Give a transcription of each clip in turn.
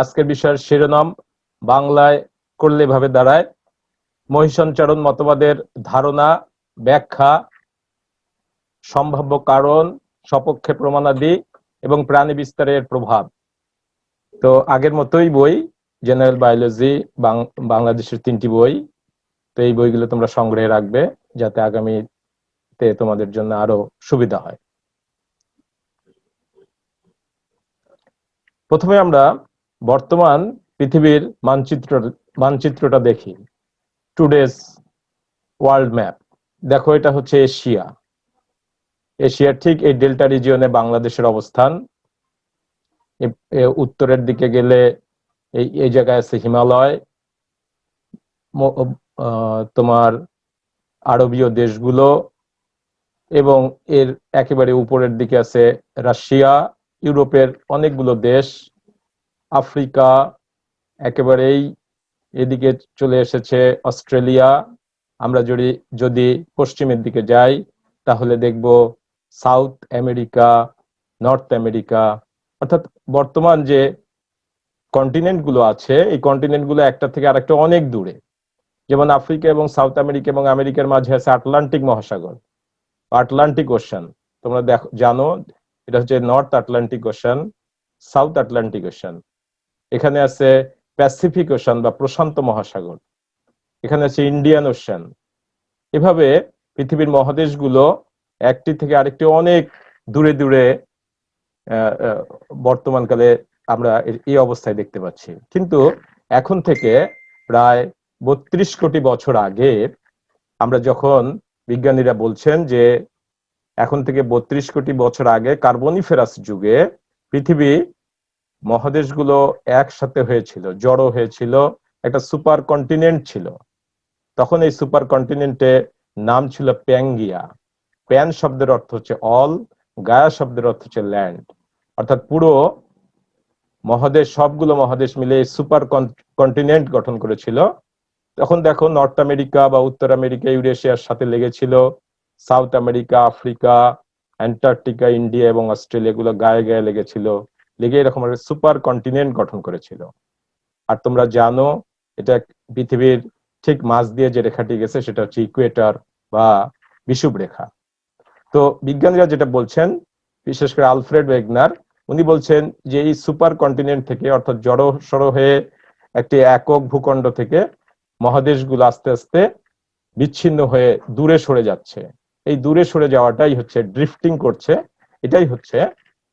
আজকের বিষয়ের শিরোনাম বাংলায় করলে এভাবে দাঁড়ায়: মহিষঞ্চারণ মতবাদের ধারণা, ব্যাখ্যা, সম্ভাব্য কারণ, সপক্ষে প্রমাণাদি এবং প্রাণী বিস্তারের প্রভাব। তো আগের মতোই বই, জেনারেল বায়োলজি, বাংলাদেশের 3টি বই। তো এই বইগুলো তোমরা সংগ্রহে রাখবে যাতে আগামীতে তোমাদের জন্য আরো সুবিধা হয়। প্রথমে আমরা বর্তমান পৃথিবীর মানচিত্রটা দেখি। Today's world map. দেখো, এটা হচ্ছে এশিয়া। এশিয়ার ঠিক এই ডেল্টা রিজিয়নে বাংলাদেশের অবস্থান। উত্তরের দিকে গেলে এই জায়গায় আছে হিমালয়, তোমার আরবীয় দেশগুলো, এবং এর একেবারে উপরের দিকে আছে রাশিয়া, ইউরোপের অনেকগুলো দেশ, আফ্রিকা, একেবারেই এদিকে চলে এসেছে অস্ট্রেলিয়া। আমরা যদি পশ্চিমের দিকে যাই তাহলে দেখব সাউথ আমেরিকা, নর্থ আমেরিকা। অর্থাৎ বর্তমান যে কন্টিনেন্ট গুলো আছে, এই কন্টিনেন্ট গুলো একটা থেকে আরেকটা অনেক দূরে। যেমন আফ্রিকা এবং সাউথ আমেরিকা এবং আমেরিকার মাঝে আছে আটলান্টিক মহাসাগর, আটলান্টিক ওশান। তোমরা জানো এটা হচ্ছে north Atlantic ocean, south Atlantic ocean. এখানে আছে প্যাসিফিক ওশান বা প্রশান্ত মহাসাগর, এখানে আছে ইন্ডিয়ান ওশান। এভাবে পৃথিবীর মহাদেশগুলো একটি থেকে আরেকটি অনেক দূরে দূরে বর্তমানকালে আমরা এই অবস্থায় দেখতে পাচ্ছি। কিন্তু এখন থেকে প্রায় 32 কোটি বছর আগে, আমরা যখন বিজ্ঞানীরা বলছেন যে এখন থেকে 32 কোটি বছর আগে কার্বনিফেরাস যুগে পৃথিবী মহাদেশগুলো একসাথে হয়েছিল, জড়ো হয়েছিল, একটা সুপার কন্টিনেন্ট ছিল। তখন এই সুপার কন্টিনেন্টে নাম ছিল প্যাঙ্গিয়া। প্যান শব্দের অর্থ হচ্ছে অল, গায়া শব্দের অর্থ হচ্ছে ল্যান্ড। অর্থাৎ পুরো মহাদেশ, সবগুলো মহাদেশ মিলে সুপার কন্টিনেন্ট গঠন করেছিল। তখন দেখো, নর্থ আমেরিকা বা উত্তর আমেরিকা ইউরেশিয়ার সাথে লেগেছিল, south America, Africa, Antarctica, India এবং অস্ট্রেলিয়া গুলো গায়ে গায়ে লেগেছিল, লেগে এরকম একটা সুপার কন্টিনেন্ট গঠন করেছিল। আর তোমরা জানো, এটা পৃথিবীর ঠিক মাঝ দিয়ে যে রেখাটি গেছে সেটা হচ্ছে ইকুয়েটর বা বিষুব রেখা। তো বিজ্ঞানীরা যেটা বলছেন, বিশেষ করে আলফ্রেড ওয়েগনার, উনি বলছেন যে এই সুপার কন্টিনেন্ট থেকে, অর্থাৎ জড়ো সড়ো হয়ে একটি একক ভূখণ্ড থেকে মহাদেশগুলো আস্তে আস্তে বিচ্ছিন্ন হয়ে দূরে সরে যাচ্ছে। এই দূরে সরে যাওয়াটাই হচ্ছে ড্রিফটিং করছে। এটাই হচ্ছে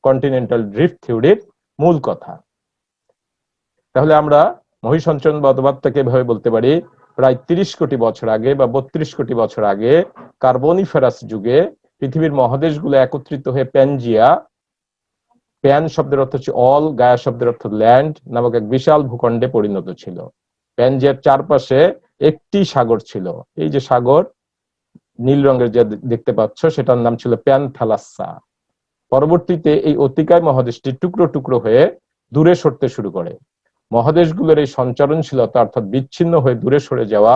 কন্টিনেন্টাল ড্রিফট থিওরির মূল কথা। তাহলে আমরা মহিষঞ্চরণ মতবাদটাকে এভাবে বলতে পারি: প্রায় 30 কোটি বছর আগে বা 32 কোটি বছর আগে কার্বনিফেরাস যুগে পৃথিবীর মহাদেশগুলো একত্রিত হয়ে প্যানজিয়া, প্যান শব্দের অর্থ হচ্ছে অল, গায়া শব্দের অর্থ ল্যান্ড, নামক এক বিশাল ভূখণ্ডে পরিণত ছিল। প্যানজিয়ার চারপাশে একটি সাগর ছিল। এই যে সাগর নীল রঙের যে দেখতে পাচ্ছ, সেটার নাম ছিল প্যানথালাসা। পরবর্তীতে এই অতিকায় মহাদেশটি টুকরো টুকরো হয়ে দূরে সরতে শুরু করে। মহাদেশগুলোর এই সঞ্চরণশীলতা, অর্থাৎ বিচ্ছিন্ন হয়ে দূরে সরে যাওয়া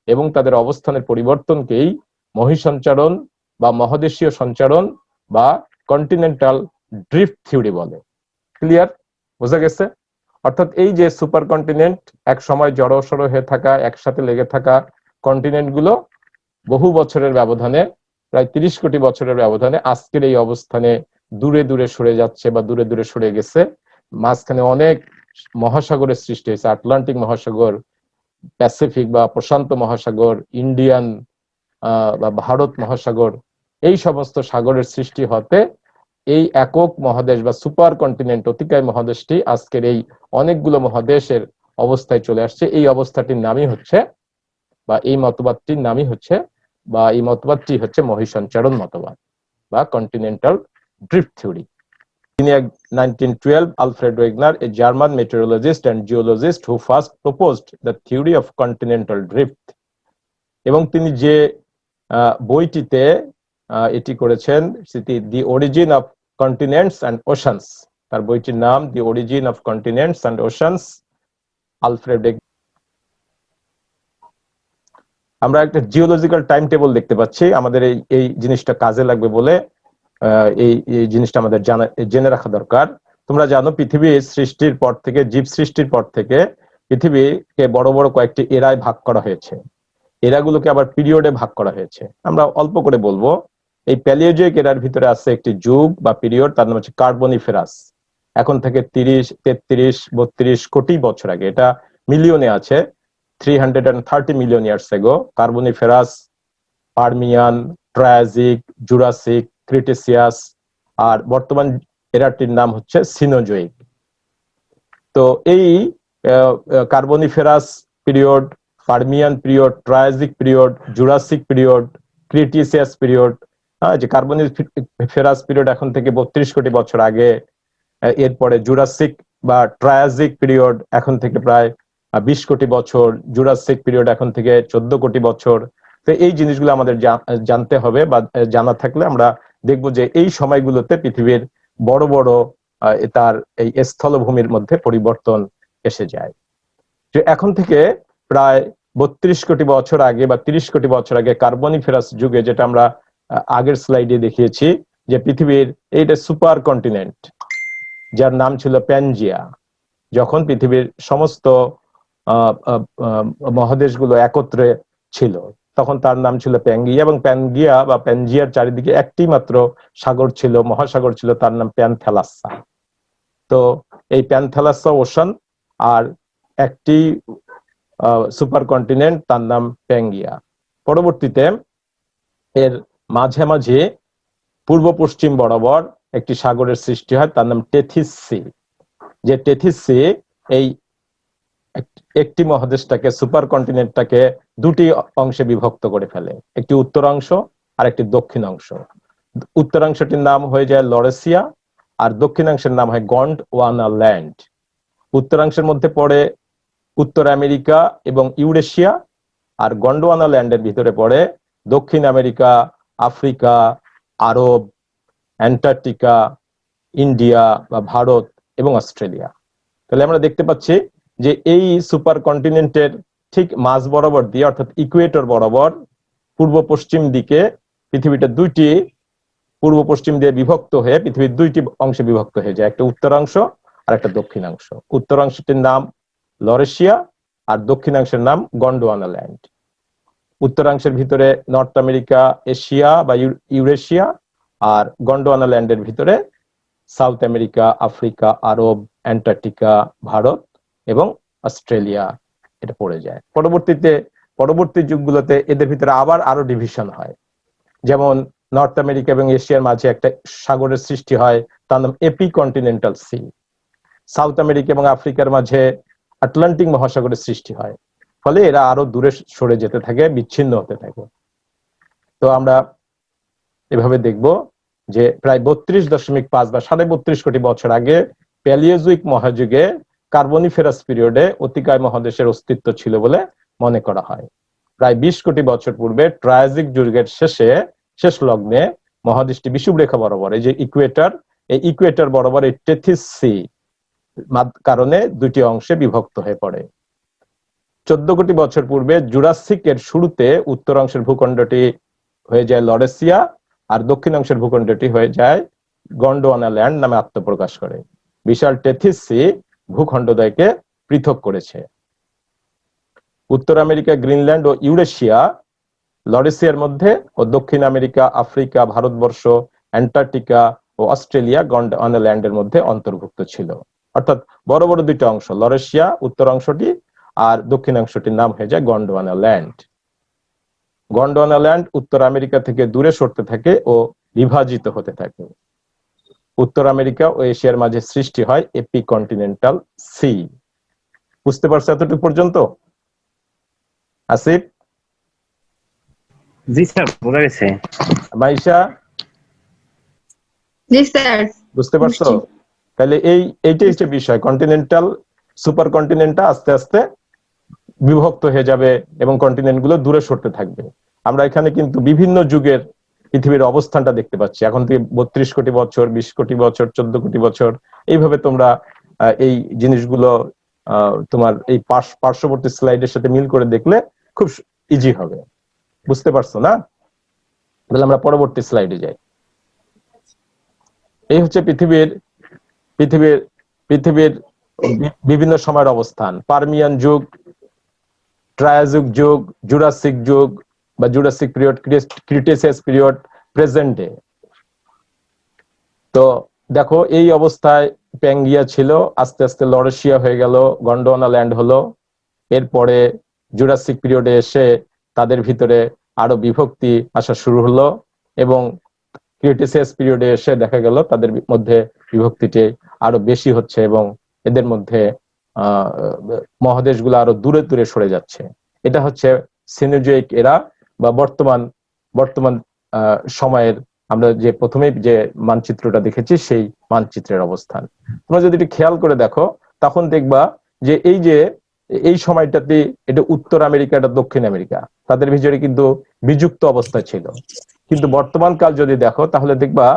এবং তাদের অবস্থানের পরিবর্তনকেই মহিসঞ্চারণ বা মহাদেশীয় সঞ্চারণ বা কন্টিনেন্টাল ড্রিফট থিওরি বলে। ক্লিয়ার? বোঝা গেছে? অর্থাৎ এই যে সুপার কন্টিনেন্ট, এক সময় জড়ো সড়ো হয়ে থাকা, একসাথে লেগে থাকা কন্টিনেন্ট গুলো বহু বছরের ব্যবধানে, প্রায় 30 কোটি বছরের ব্যবধানে আজকের এই অবস্থানে দূরে দূরে সরে যাচ্ছে বা দূরে দূরে সরে গেছে। মাঝখানে অনেক মহাসাগরের সৃষ্টি হয়েছে: আটলান্টিক মহাসাগর, প্যাসিফিক বা প্রশান্ত মহাসাগর, ইন্ডিয়ান বা ভারত মহাসাগর। এই সমস্ত সাগরের সৃষ্টি হতে এই একক মহাদেশ বা সুপার কন্টিনেন্ট, অতিকায় মহাদেশটি আজকের এই অনেকগুলো মহাদেশের অবস্থায় চলে আসছে। এই অবস্থাটির নামই হচ্ছে, বা এই মতবাদটির নামই হচ্ছে, বা এই মতবাদটি হচ্ছে মহিসঞ্চারণ মতবাদ বা কন্টিনেন্টাল ড্রিফট থিওরি। তিনি 1912 Alfred Wegener, a German meteorologist and geologist who first proposed the theory of continental drift. এবং তিনি যে বইটিতে এটি করেছেন, সেটি দি origin of continents and oceans. তার বইটির নাম দি origin of continents and oceans, Alfred. আমরা একটা জিওলজিক্যাল টাইম টেবল দেখতে পাচ্ছি। আমাদের এই জিনিসটা কাজে লাগবে বলে এই জিনিসটা আমাদের জেনে রাখা দরকার। তোমরা জানো পৃথিবীর সৃষ্টির পর থেকে, জীব সৃষ্টির পর থেকে পৃথিবীকে বড় বড় কয়েকটি এরায় ভাগ করা হয়েছে। এরাগুলোকে আবার পিরিয়ডে ভাগ করা হয়েছে। আমরা অল্প করে বলবো, এই প্যালিওজোইক এরার ভিতরে আছে একটি যুগ বা পিরিয়ড, তার নাম হচ্ছে কার্বনিফেরাস। এখন থেকে 30, 33, 32 কোটি বছর আগে, এটা মিলিয়নে আছে, 330 million years ago Carboniferous, Permian, Triassic, Jurassic, Cretaceous, আর বর্তমান এরাটির নাম হচ্ছে সিনোজোইক। তো এই Carboniferous period, Permian period, Triassic period, Jurassic period, Cretaceous period, যে কার্বনিফেরাস পিরিয়ড এখন থেকে 32 কোটি বছর আগে, এরপরে জুরাসিক বা ট্রায়াজিক পিরিয়ড এখন থেকে প্রায় 20 কোটি বছর, জুরাসিক পিরিয়ড এখন থেকে 14 কোটি বছর। তো এই জিনিসগুলো আমাদের জানতে হবে, বা জানা থাকলে আমরা দেখবো যে এই সময়গুলোতে পৃথিবীর বড় বড় তার এই স্থলভূমির মধ্যে পরিবর্তন এসে যায়। যে এখন থেকে প্রায় 32 কোটি বছর আগে বা 30 কোটি বছর আগে কার্বনিফেরাস যুগে, যেটা আমরা আগের স্লাইডে দেখিয়েছি, যে পৃথিবীর এইটা সুপার কন্টিনেন্ট যার নাম ছিল প্যানজিয়া, যখন পৃথিবীর সমস্ত মহাদেশগুলো একত্রে ছিল, তখন তার নাম ছিল প্যাঙ্গিয়া, এবং প্যানগিয়া বা প্যানজিয়ার চারিদিকে একটি মাত্র সাগর ছিল, মহাসাগর ছিল, তার নাম প্যানথেলাসা। তো এই প্যানথেলাসা ওশান আর একটি সুপার কন্টিনেন্ট, তার নাম প্যাঙ্গিয়া। পরবর্তীতে এর মাঝামাঝি পূর্ব পশ্চিম বরাবর একটি সাগরের সৃষ্টি হয়, তার নাম টেথিস সি। যে টেথিস সি এই একটি মহাদেশটাকে, সুপার কন্টিনেন্টটাকে দুটি অংশে বিভক্ত করে ফেলে, একটি উত্তরাংশ আর একটি দক্ষিণাংশ। উত্তরাংশটির নাম হয়ে যায় লরেসিয়া, আর দক্ষিণাংশের নাম হয় গন্ডওয়ানা ল্যান্ড। উত্তরাংশের মধ্যে পড়ে উত্তর আমেরিকা এবং ইউরেশিয়া, আর গন্ডওয়ানা ল্যান্ডের ভিতরে পড়ে দক্ষিণ আমেরিকা, আফ্রিকা, আরব, অ্যান্টার্কটিকা, ইন্ডিয়া বা ভারত এবং অস্ট্রেলিয়া। তাহলে আমরা দেখতে পাচ্ছি যে এই সুপার কন্টিনেন্টের ঠিক মাঝ বরাবর দিয়ে, অর্থাৎ ইকুয়েটর বরাবর পূর্ব পশ্চিম দিকে পৃথিবীটা দুইটি পূর্ব পশ্চিম দিয়ে বিভক্ত হয়ে পৃথিবীর দুইটি অংশে বিভক্ত হয়ে যায়, একটা উত্তরাংশ আর একটা দক্ষিণাংশ। উত্তরাংশটির নাম লরেশিয়া আর দক্ষিণাংশের নাম গন্ডওয়ানা ল্যান্ড। উত্তরাংশের ভিতরে নর্থ আমেরিকা, এশিয়া বা ইউরেশিয়া, আর গন্ডওয়ানা ল্যান্ডের ভিতরে সাউথ আমেরিকা, আফ্রিকা, আরব, অ্যান্টার্কটিকা, ভারত এবং অস্ট্রেলিয়া এটা পড়ে যায়। পরবর্তী যুগগুলোতে এদের ভিতরে আবার আরো ডিভিশন হয়, যেমন নর্থ আমেরিকা এবং এশিয়ার মাঝে একটা সাগরের সৃষ্টি হয়, তার নাম এপিকন্টিনেন্টাল সি। সাউথ আমেরিকা এবং আফ্রিকার মাঝে আটলান্টিক মহাসাগরের সৃষ্টি হয়, ফলে এরা আরো দূরে সরে যেতে থাকে, বিচ্ছিন্ন হতে থাকে। তো আমরা এভাবে দেখব যে প্রায় 32.5 বা 32.5 কোটি বছর আগে প্যালিওজোইক মহাযুগে কার্বনিফেরাস পিরিয়ডে অতিকায় মহাদেশের অস্তিত্ব ছিল বলে মনে করা হয়। প্রায় 20 কোটি বছর পূর্বে ট্রায়াজিক যুগের শেষ লগ্নে মহাদেশটি বিষুবরেখা বরাবর, এই যে ইকুয়েটর, এই ইকুয়েটর বরাবর এই টেথিস সি কারণে দুটি অংশে বিভক্ত হয়ে পড়ে। 14 কোটি বছর পূর্বে জুরাসিকের শুরুতে উত্তরাংশের ভূখণ্ডটি হয়ে যায় লরেসিয়া, আর দক্ষিণাংশের ভূখণ্ডটি হয়ে যায় গন্ডওয়ানা ল্যান্ড নামে আত্মপ্রকাশ করে। বিশাল টেথিস সি ভূখণ্ডদ্বয়কে পৃথক করেছে। উত্তর আমেরিকা, গ্রিনল্যান্ড ও ইউরেশিয়া লরেসিয়ার মধ্যে, ও দক্ষিণ আমেরিকা, আফ্রিকা, ভারতবর্ষ, অ্যান্টার্কটিকা ও অস্ট্রেলিয়া গন্ডওয়ানা ল্যান্ডের মধ্যে অন্তর্ভুক্ত ছিল। অর্থাৎ বড় বড় দুইটা অংশ, লরেশিয়া উত্তরাংশটি আর দক্ষিণাংশটির নাম হয়ে যায় গন্ডওয়ানা ল্যান্ড। গন্ডওয়ানা ল্যান্ড উত্তর আমেরিকা থেকে দূরে সরতে থাকে ও বিভাজিত হতে থাকে। উত্তর আমেরিকা ও এশিয়ার মাঝে সৃষ্টি হয় এপিকন্টিনেন্টাল সি। বুঝতে পারছো এতটুকু পর্যন্ত আসিফ? জি স্যার, বোঝা গেছে। মাইশা? জি স্যার, বুঝতে পারছো? তাহলে এইটাই হচ্ছে বিষয়, কন্টিনেন্টাল সুপার কন্টিনেন্টটা আস্তে আস্তে বিভক্ত হয়ে যাবে এবং কন্টিনেন্ট গুলো দূরে সরতে থাকবে। আমরা এখানে কিন্তু বিভিন্ন যুগের পৃথিবীর অবস্থানটা দেখতে পাচ্ছি, এখন থেকে 32 কোটি বছর, 20 কোটি বছর, 14 কোটি বছর, এইভাবে তোমরা এই জিনিসগুলো তোমার এই পার্শ্ববর্তী স্লাইডের সাথে মিল করে দেখলে খুব ইজি হবে। বুঝতে পারছো না? তাহলে আমরা পরবর্তী স্লাইডে যাই। এই হচ্ছে পৃথিবীর পৃথিবীর বিভিন্ন সময়ের অবস্থান, পারমিয়ান যুগ, ট্রায়াজিক যুগ, জুরাসিক যুগ বা Jurassic period, Cretaceous period, present day. তো দেখো এই অবস্থায় প্যাঙ্গিয়া ছিল, আস্তে আস্তে লরেশিয়া হয়ে গেল, গন্ডোয়ানা ল্যান্ড হলো, এরপরে জুরাসিক পিরিয়ডে এসে তাদের ভিতরে আরো বিভক্তি আসা শুরু হলো, এবং ক্রিটেসিয়াস পিরিয়ডে এসে দেখা গেল তাদের মধ্যে বিভক্তিটি আরো বেশি হচ্ছে এবং এদের মধ্যে মহাদেশগুলো আরো দূরে দূরে সরে যাচ্ছে। এটা হচ্ছে সিনোজোয়িক এরা বা বর্তমান বর্তমান সময়ের আমরা যে প্রথমেই যে মানচিত্রটা দেখেছি সেই মানচিত্রের অবস্থান। তোমরা যদি একটু খেয়াল করে দেখো তখন দেখবা যে এই সময়টাতে এটা উত্তর আমেরিকা, এটা দক্ষিণ আমেরিকা, তাদের ভিতরে কিন্তু বিযুক্ত অবস্থায় ছিল। কিন্তু বর্তমান কাল যদি দেখো তাহলে দেখবা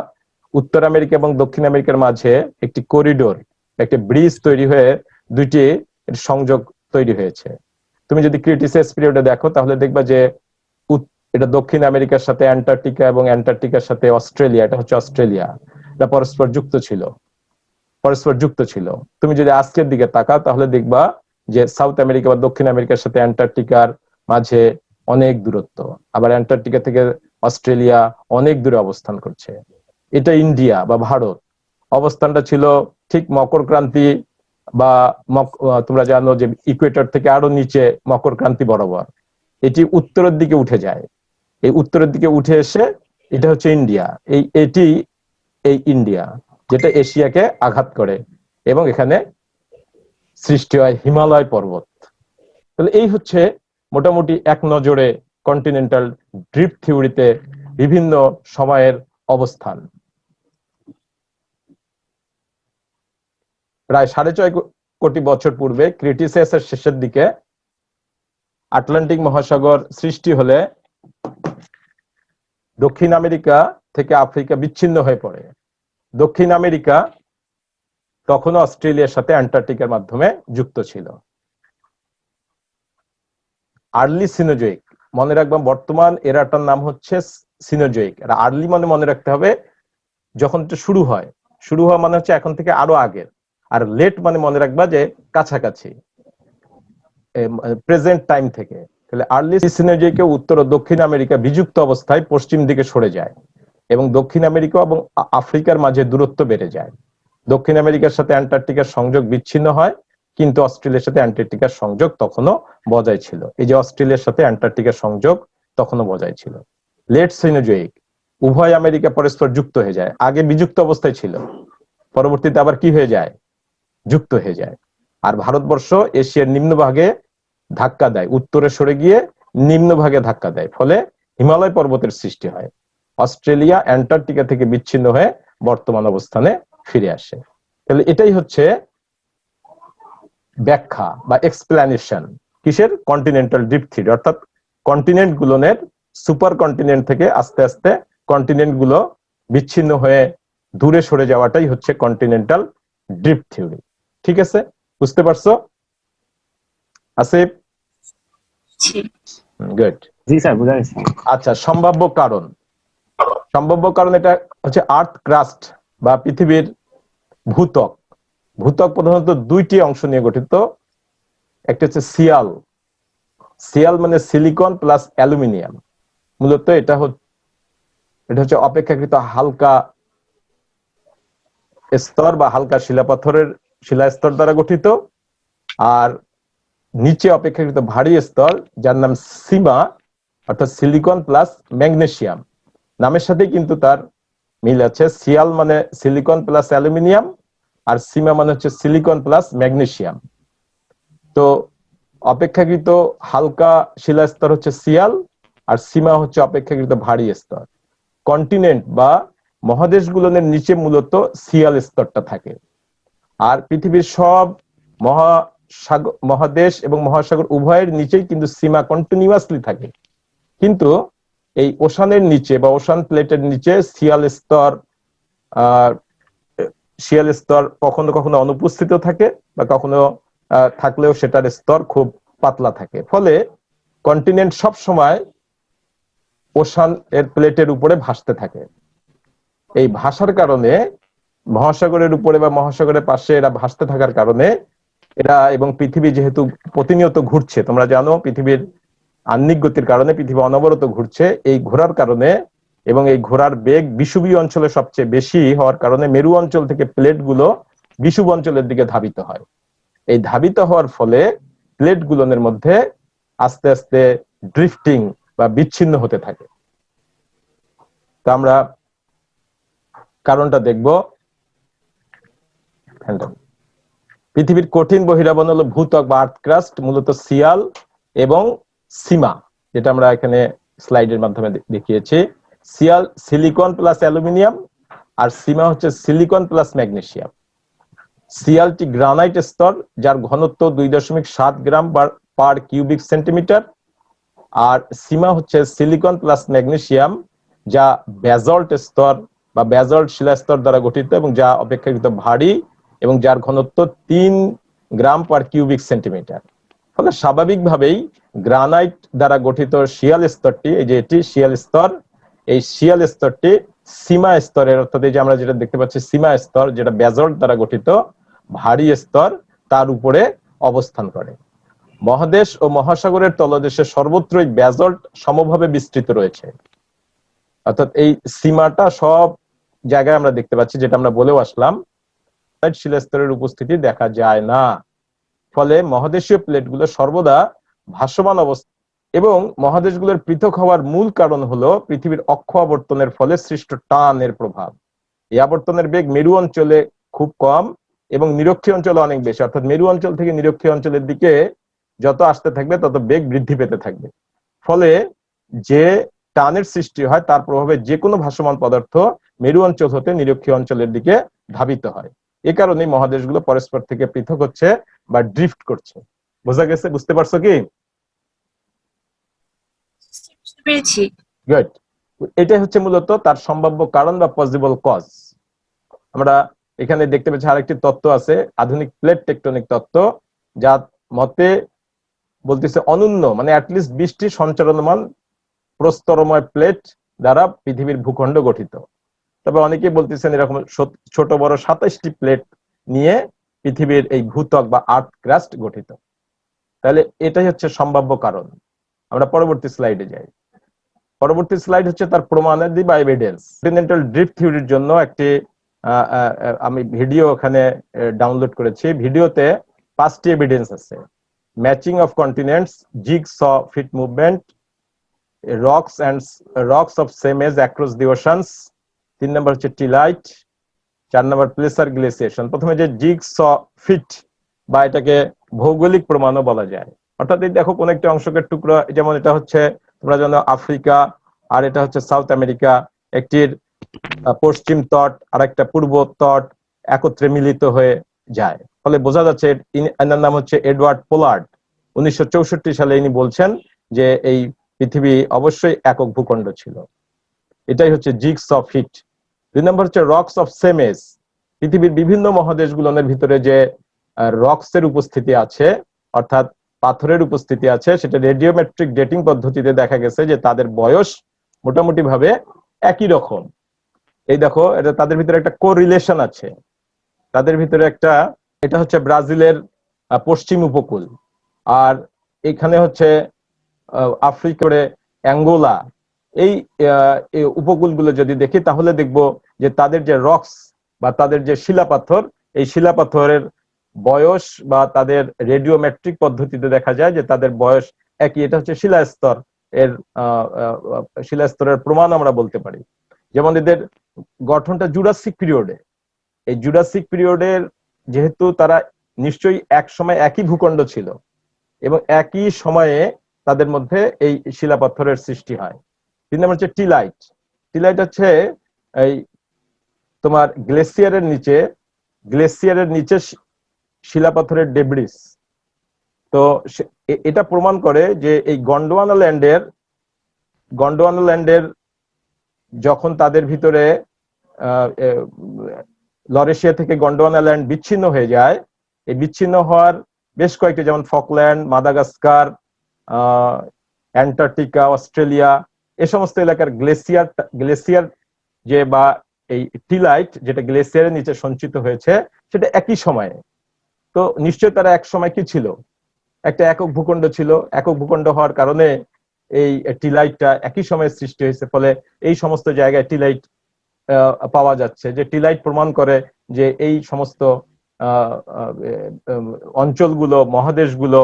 উত্তর আমেরিকা এবং দক্ষিণ আমেরিকার মাঝে একটি করিডোর, একটি ব্রিজ তৈরি হয়ে দুইটি সংযোগ তৈরি হয়েছে। তুমি যদি ক্রিটিসিয়াস পিরিয়ডে দেখো তাহলে দেখবা যে এটা দক্ষিণ আমেরিকার সাথে অ্যান্টার্কটিকা এবং অ্যান্টার্কটিকার সাথে অস্ট্রেলিয়া, এটা হচ্ছে অস্ট্রেলিয়া, এটা পরস্পর যুক্ত ছিল। তুমি যদি আজকের দিকে তাকাও তাহলে দেখবা যে সাউথ আমেরিকা বা দক্ষিণ আমেরিকার সাথে অ্যান্টার্কটিকার মাঝে অনেক দূরত্ব, আবার অ্যান্টার্কটিকা থেকে অস্ট্রেলিয়া অনেক দূরে অবস্থান করছে। এটা ইন্ডিয়া বা ভারত, অবস্থানটা ছিল ঠিক মকর ক্রান্তি বা তোমরা জানো যে ইকুয়েটর থেকে আরো নিচে মকর ক্রান্তি বরাবর এটি উত্তরের দিকে উঠে যায়। এই উত্তরের দিকে উঠে এসে এটা হচ্ছে ইন্ডিয়া, এই ইন্ডিয়া যেটা এশিয়াকে আঘাত করে এবং এখানে সৃষ্টি হয় হিমালয় পর্বত। তাহলে এই হচ্ছে মোটামুটি এক নজরে কন্টিনেন্টাল ড্রিফট থিওরিতে বিভিন্ন সময়ের অবস্থান। প্রায় 6.5 কোটি বছর পূর্বে ক্রিটিসিয়াসের শেষের দিকে আটলান্টিক মহাসাগর সৃষ্টি হলে দক্ষিণ আমেরিকা থেকে আফ্রিকা বিচ্ছিন্ন হয়ে পড়ে। দক্ষিণ আমেরিকা তখনও অস্ট্রেলিয়ার সাথে অ্যান্টার্কটিকার মাধ্যমে যুক্ত ছিল। আর্লি সিনোজোয়িক, মনে রাখবেন বর্তমান এরাটার নাম হচ্ছে সিনোজোয়িক। আর আর্লি মানে মনে রাখতে হবে যখন এটা শুরু হওয়া মানে হচ্ছে এখন থেকে আরো আগের, আর লেট মানে মনে রাখবা যে কাছাকাছি, প্রেজেন্ট টাইম থেকে। তাহলে আর্লি সিনোজোয়িকে উত্তর ও দক্ষিণ আমেরিকা বিযুক্ত অবস্থায় পশ্চিম দিকে সরে যায় এবং দক্ষিণ আমেরিকা এবং আফ্রিকার মাঝে দূরত্ব বেড়ে যায়। দক্ষিণ আমেরিকার সাথে অ্যান্টার্কটিকার সংযোগ বিচ্ছিন্ন হয়, কিন্তু অস্ট্রেলিয়ার সাথে অ্যান্টার্কটিকার সংযোগ তখনও বজায় ছিল। এই যে অস্ট্রেলিয়ার সাথে অ্যান্টার্কটিকার সংযোগ তখনও বজায় ছিল। লেট সিনোজোয়িক, উভয় আমেরিকা পরস্পর যুক্ত হয়ে যায়। আগে বিযুক্ত অবস্থায় ছিল, পরবর্তীতে আবার কি হয়ে যায়, যুক্ত হয়ে যায়। আর ভারতবর্ষ এশিয়ার নিম্নভাগে ধাক্কা দেয়, উত্তরে সরে গিয়ে নিম্নভাগে ধাক্কা দেয়, ফলে হিমালয় পর্বতের সৃষ্টি হয়। অস্ট্রেলিয়া অ্যান্টার্কটিকা থেকে বিচ্ছিন্ন হয়ে বর্তমান অবস্থানে ফিরে আসে। তাহলে এটাই হচ্ছে ব্যাখ্যা বা এক্সপ্লেনেশন কিসের, কন্টিনেন্টাল ড্রিফট থিওরি, অর্থাৎ কন্টিনেন্ট গুলোনের সুপার কন্টিনেন্ট থেকে আস্তে আস্তে কন্টিনেন্ট গুলো বিচ্ছিন্ন হয়ে দূরে সরে যাওয়াটাই হচ্ছে কন্টিনেন্টাল ড্রিফট থিওরি। ঠিক আছে, বুঝতে পারছো আসিফ? গুড, জি স্যার, বুঝা গেছে। আচ্ছা, সম্ভাব্য কারণ এটা হচ্ছে আর্থ ক্রাস্ট বা পৃথিবীর ভূত্বক। ভূত্বক প্রধানত দুইটি অংশ নিয়ে গঠিত। একটা হচ্ছে সিয়াল মানে সিলিকন প্লাস অ্যালুমিনিয়াম। মূলত এটা হচ্ছে অপেক্ষাকৃত হালকা স্তর বা হালকা শিলাপাথরের শিলাস্তর দ্বারা গঠিত। আর নিচে অপেক্ষাকৃত ভারী স্তর যার নাম সিমা, অর্থাৎ সিলিকন প্লাস ম্যাগনেসিয়াম। নামের সাথে কিন্তু তার মিল আছে। সিয়াল মানে সিলিকন প্লাস অ্যালুমিনিয়াম, আর সিমা মানে হচ্ছে সিলিকন প্লাস ম্যাগনেসিয়াম। তো অপেক্ষাকৃত হালকা শিলাস্তর হচ্ছে সিয়াল, আর সিমা হচ্ছে অপেক্ষাকৃত ভারী স্তর। কন্টিনেন্ট বা মহাদেশগুলোর নিচে মূলত সিয়াল স্তরটা থাকে। আর পৃথিবীর সব মহাদেশ এবং মহাসাগর উভয়ের নিচেই কিন্তু সীমা কন্টিনিউয়াসলি থাকে। কিন্তু এই ওশানের নিচে বা ওশান প্লেটের নিচে সিয়াল স্তর কখনো কখনো অনুপস্থিত থাকে বা কখনো থাকলেও সেটার স্তর খুব পাতলা থাকে। ফলে কন্টিনেন্ট সব সময় ওশান এর প্লেটের উপরে ভাসতে থাকে। এই ভাষার কারণে মহাসাগরের উপরে বা মহাসাগরের পাশে এরা ভাসতে থাকার কারণে এরা, এবং পৃথিবী যেহেতু প্রতিনিয়ত ঘুরছে, তোমরা জানো পৃথিবীর আহ্নিক গতির কারণে পৃথিবী অনবরত ঘুরছে, এই ঘোরার কারণে এবং এই ঘোরার বেগ বিষুবীয় অঞ্চলে সবচেয়ে বেশি হওয়ার কারণে মেরু অঞ্চল থেকে প্লেট গুলো বিষুব অঞ্চলের দিকে ধাবিত হয়। এই ধাবিত হওয়ার ফলে প্লেট গুলোর মধ্যে আস্তে আস্তে ড্রিফটিং বা বিচ্ছিন্ন হতে থাকে। তো আমরা কারণটা দেখব। পৃথিবীর কঠিন বহিরাবরণ হলো ভূত্বক বা আর্থ ক্রাস্ট, মূলত সিয়াল এবং সীমা, যেটা আমরা এখানে স্লাইডের মাধ্যমে দেখিয়েছি। সিয়াল সিলিকন প্লাস অ্যালুমিনিয়াম, আর সীমা হচ্ছে সিলিকন প্লাস ম্যাগনেসিয়াম। সিয়ালটি গ্রানাইট স্তর, যার ঘনত্ব 2.7 গ্রাম পার কিউবিক সেন্টিমিটার, আর সীমা হচ্ছে সিলিকন প্লাস ম্যাগনেসিয়াম, যা ব্যাজল্ট স্তর বা ব্যাজল্ট শিলাস্তর দ্বারা গঠিত এবং যা অপেক্ষাকৃত ভারী এবং যার ঘনত্ব 3 গ্রাম পার কিউবিক সেন্টিমিটার। ফলে স্বাভাবিকভাবেই গ্রানাইট দ্বারা গঠিত শিয়াল স্তরটি, এই যে এটি শিয়াল স্তর, এই শিয়াল স্তরটি সীমা স্তরের, অর্থাৎ এই যে আমরা যেটা দেখতে পাচ্ছি সীমা স্তর, যেটা ব্যাজল্ট দ্বারা গঠিত ভারী স্তর, তার উপরে অবস্থান করে। মহাদেশ ও মহাসাগরের তলদেশে সর্বত্রই ব্যাজল্ট সমভাবে বিস্তৃত রয়েছে, অর্থাৎ এই সীমাটা সব জায়গায় আমরা দেখতে পাচ্ছি, যেটা আমরা বলেও আসলাম শিলাস্তরের উপস্থিতি দেখা যায় না। ফলে মহাদেশীয় প্লেটগুলো সর্বদা ভাসমান অবস্থা, এবং মহাদেশগুলোর পৃথক হওয়ার মূল কারণ হলো পৃথিবীর অক্ষ আবর্তনের ফলে সৃষ্ট টানের প্রভাব। এই আবর্তনের বেগ মেরু অঞ্চলে খুব কম এবং নিরক্ষীয় অঞ্চলে অনেক বেশি, অর্থাৎ মেরু অঞ্চল থেকে নিরক্ষীয় অঞ্চলের দিকে যত আসতে থাকবে তত বেগ বৃদ্ধি পেতে থাকবে। ফলে যে টানের সৃষ্টি হয় তার প্রভাবে যে কোনো ভাসমান পদার্থ মেরু অঞ্চল হতে নিরক্ষীয় অঞ্চলের দিকে ধাবিত হয়। এ কারণে মহাদেশগুলো পরস্পর থেকে পৃথক হচ্ছে বা ড্রিফট করছে। বোঝা গেছে? বুঝতে পারছো কি? গুড। এটাই হচ্ছে মূলত তার সম্ভাব্য কারণ বা পসিবল কজ। আমরা এখানে দেখতে পাচ্ছি আরেকটি তত্ত্ব আছে, আধুনিক প্লেট টেকটনিক তত্ত্ব, যার মতে বলতেছে অনন্য, মানে অ্যাটলিস্ট 20টি সঞ্চালনমান প্রস্তরময় প্লেট দ্বারা পৃথিবীর ভূখণ্ড গঠিত। তবে অনেকেই বলতেছেন এরকম ছোট বড় 27টি প্লেট নিয়ে পৃথিবীর এই ভূত্বক বা আর্থ ক্রাস্ট গঠিত। তাহলে এটাই হচ্ছে সম্ভাব্য কারণ। আমরা পরবর্তী স্লাইডে যাই। পরবর্তী স্লাইড হচ্ছে তার প্রমাণাদি বা এভিডেন্স। কন্টিনেন্টাল ড্রিফট থিওরির জন্য একটি আমি ভিডিও ওখানে ডাউনলোড করেছি। ভিডিওতে 5টি এভিডেন্স আছে: matching of continents, jigsaw fit movement, rocks of same age across the oceans, 3 number হচ্ছে টিলাইট, 4 নম্বর প্লেসার গ্লেসিয়েশন। প্রথমে যে জিগস ফিট বা এটাকে ভৌগোলিক প্রমাণও বলা যায়, অর্থাৎ এই দেখো কোন একটা অংশকে টুকরো, যেমন এটা হচ্ছে তোমরা জানো আফ্রিকা আর এটা হচ্ছে সাউথ আমেরিকা, একটির পশ্চিম তট আর একটা পূর্ব তট একত্রে মিলিত হয়ে যায়। ফলে বোঝা যাচ্ছে, এনার নাম হচ্ছে এডওয়ার্ড পোলার্ড। 1964 সালে ইনি বলছেন যে এই পৃথিবী অবশ্যই একক ভূখণ্ড ছিল। এটাই হচ্ছে জিগস অফ হিট। 2 নম্বর হচ্ছে রক্স অফ সেম এজ। পৃথিবীর বিভিন্ন মহাদেশগুলোর ভিতরে যে রক্সের উপস্থিতি আছে, অর্থাৎ পাথরের উপস্থিতি আছে, সেটা রেডিওমেট্রিক ডেটিং পদ্ধতিতে দেখা গেছে যে তাদের বয়স মোটামুটি ভাবে একই রকম। এই দেখো, এটা তাদের ভিতরে একটা কোরিলেশন আছে। তাদের ভিতরে একটা, এটা হচ্ছে ব্রাজিলের পশ্চিম উপকূল, আর এখানে হচ্ছে আফ্রিকার অ্যাঙ্গোলা। এই উপকূলগুলো যদি দেখি তাহলে দেখব যে তাদের যে রক্স বা তাদের যে শিলাপাথর, এই শিলাপাথরের বয়স বা তাদের রেডিওমেট্রিক পদ্ধতিতে দেখা যায় যে তাদের বয়স একই। এটা হচ্ছে শিলাস্তর, এর শিলাস্তরের প্রমাণ আমরা বলতে পারি। যেমন এদের গঠনটা জুরাসিক পিরিয়ডে, এই জুরাসিক পিরিয়ডের যেহেতু তারা নিশ্চয়ই এক সময় একই ভূখণ্ড ছিল এবং একই সময়ে তাদের মধ্যে এই শিলাপাথরের সৃষ্টি হয়। 3 নম্বর হচ্ছে টিলাইট। টিলাইট হচ্ছে এই তোমার গ্লেসিয়ারের নিচে শিলাপাথরের ডেব্রিস। তো এটা প্রমাণ করে যে এই গন্ডোয়ানা ল্যান্ডের যখন তাদের ভিতরে লরেশিয়া থেকে গন্ডোয়ানা ল্যান্ড বিচ্ছিন্ন হয়ে যায়, এই বিচ্ছিন্ন হওয়ার বেশ কয়েকটি, যেমন ফকল্যান্ড, মাদাগাস্কার, অ্যান্টার্কটিকা, অস্ট্রেলিয়া, এ সমস্ত এলাকার গ্লেসিয়ার যে বা এই টিলাইট যেটা গ্লেসিয়ারের নিচে সঞ্চিত হয়েছে সেটা একই সময়ে। তো নিশ্চয় তারা এক সময় কি ছিল, একটা একক ভূখণ্ড ছিল। একক ভূখণ্ড হওয়ার কারণে এই টিলাইটটা একই সময়ে সৃষ্টি হয়েছে, ফলে এই সমস্ত জায়গায় টিলাইট পাওয়া যাচ্ছে। যে টিলাইট প্রমাণ করে যে এই সমস্ত অঞ্চলগুলো, মহাদেশগুলো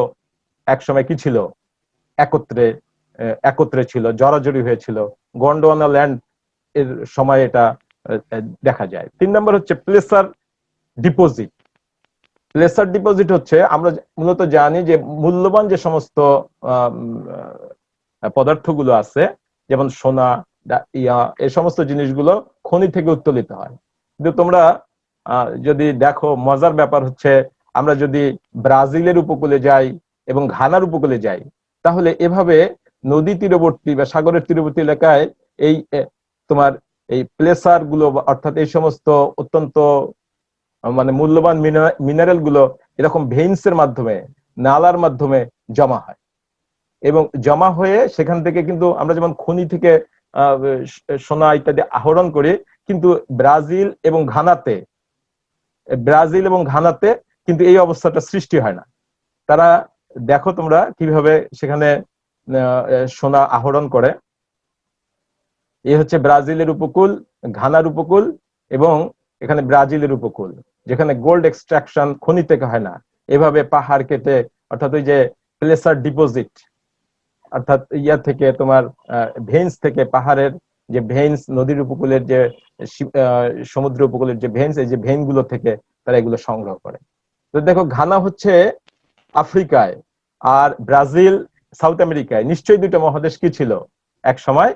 একসময় কি ছিল, একত্রে একত্রে ছিল, জড়াজড়ি হয়েছিল। গন্ডোয়ানা ল্যান্ড এর সময় এটা দেখা যায়। 3 নম্বর হচ্ছে প্লেসার ডিপোজিট। প্লেসার ডিপোজিট হচ্ছে, আমরা মূলত জানি যে মূল্যবান যে সমস্ত পদার্থগুলো আছে, যেমন সোনা, এই সমস্ত জিনিসগুলো খনি থেকে উত্তোলিত হয়। কিন্তু তোমরা যদি দেখো, মজার ব্যাপার হচ্ছে, আমরা যদি ব্রাজিলের উপকূলে যাই এবং ঘানার উপকূলে যাই, তাহলে এভাবে নদী তীরবর্তী বা সাগরের তীরবর্তী এলাকায় এই তোমার এই প্লেসার গুলো, অর্থাৎ এই সমস্ত অত্যন্ত মানে মূল্যবান মিনারেল গুলো এরকম ভেইনস এর মাধ্যমে, নালার মাধ্যমে জমা হয়। এবং জমা হয়ে সেখান থেকে কিন্তু আমরা যেমন খনি থেকে সোনা ইত্যাদি আহরণ করি, কিন্তু ব্রাজিল এবং ঘানাতে কিন্তু এই অবস্থাটা সৃষ্টি হয় না। তারা দেখো তোমরা কিভাবে সেখানে সোনা আহরণ করে। এই হচ্ছে ব্রাজিলের উপকূল, ঘানার উপকূল এবং এখানে ব্রাজিলের উপকূল, যেখানে গোল্ড এক্সট্রাকশন খনি থেকে হয় না। এভাবে পাহাড় কেটে, অর্থাৎ ওই যে প্লেসার ডিপোজিট, অর্থাৎ ইয়া থেকে তোমার ভেন্স থেকে, পাহাড়ের যে ভেন্স, নদীর উপকূলের যে সমুদ্র উপকূলের যে ভেন্স, এই যে ভেন গুলো থেকে তারা এগুলো সংগ্রহ করে। তো দেখো, ঘানা হচ্ছে আফ্রিকায় আর ব্রাজিল সাউথ আমেরিকায়। নিশ্চয়ই দুটো মহাদেশ কি ছিল, এক সময়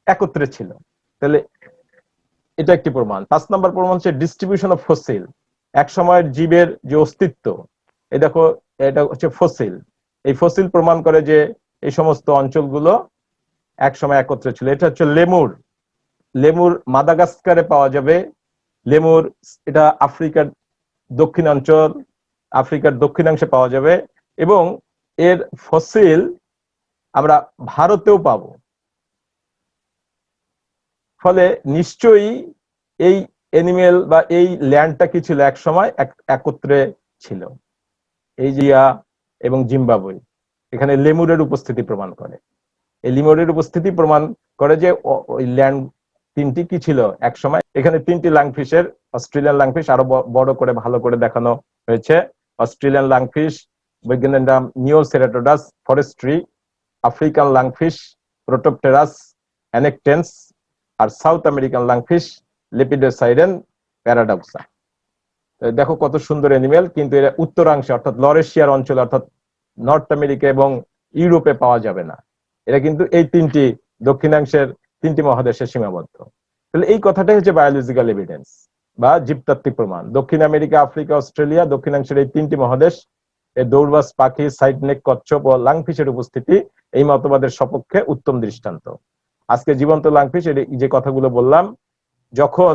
একত্রে ছিল। তাহলে এটা একটি প্রমাণ। 5 নম্বর প্রমাণ হচ্ছে ডিস্ট্রিবিউশন অফ ফসিল। এক সময়ের জীবের যে অস্তিত্ব, এই দেখো এটা হচ্ছে ফসিল। এই ফসিল প্রমাণ করে যে এই সমস্ত অঞ্চলগুলো এক সময় একত্রে ছিল। এটা হচ্ছে লেমুর। লেমুর মাদাগাস্কারে পাওয়া যাবে। লেমুর এটা আফ্রিকার দক্ষিণাঞ্চল, আফ্রিকার দক্ষিণাংশে পাওয়া যাবে, এবং এর ফসিল আমরা ভারতেও পাবো। ফলে নিশ্চয়ই এই এনিমেল বা এই ল্যান্ডটা কি ছিল, এক সময় একত্রে ছিল। এই জিয়া এবং জিম্বাবুয়ে, এখানে লেমুরের উপস্থিতি প্রমাণ করে। এই লিমুরের উপস্থিতি প্রমাণ করে যে ওই ল্যান্ড তিনটি কি ছিল এক সময়। এখানে 3টি লাংফিশের, অস্ট্রেলিয়ান লাংফিশ আরো বড় করে ভালো করে দেখানো হয়েছে। অস্ট্রেলিয়ান লাংফিশ, বৈজ্ঞানিক নাম Neoceratodus forsteri. African lungfish Protopterus annectens. আর South American lungfish Lepidosiren paradoxa. দেখো কত সুন্দর অ্যানিমেল, কিন্তু এরা উত্তরাংশে, অর্থাৎ লরেশিয়ার অঞ্চলে, অর্থাৎ নর্থ আমেরিকা এবং ইউরোপে পাওয়া যাবে না। এরা কিন্তু এই দক্ষিণাংশের 3টি মহাদেশে সীমাবদ্ধ। তাহলে এই কথাটাই হচ্ছে বায়োলজিক্যাল এভিডেন্স বা জীবতাত্ত্বিক প্রমাণ। দক্ষিণ আমেরিকা, আফ্রিকা, অস্ট্রেলিয়া, দক্ষিণাংশের এই 3টি মহাদেশ, এই দৌড়বাজ পাখি, সাইডনেক কচ্ছপ ও লাংফিশের উপস্থিতি এই মতবাদের সপক্ষে উত্তম দৃষ্টান্ত। আজকে জীবন্ত লাংফিশ, যে কথাগুলো বললাম, যখন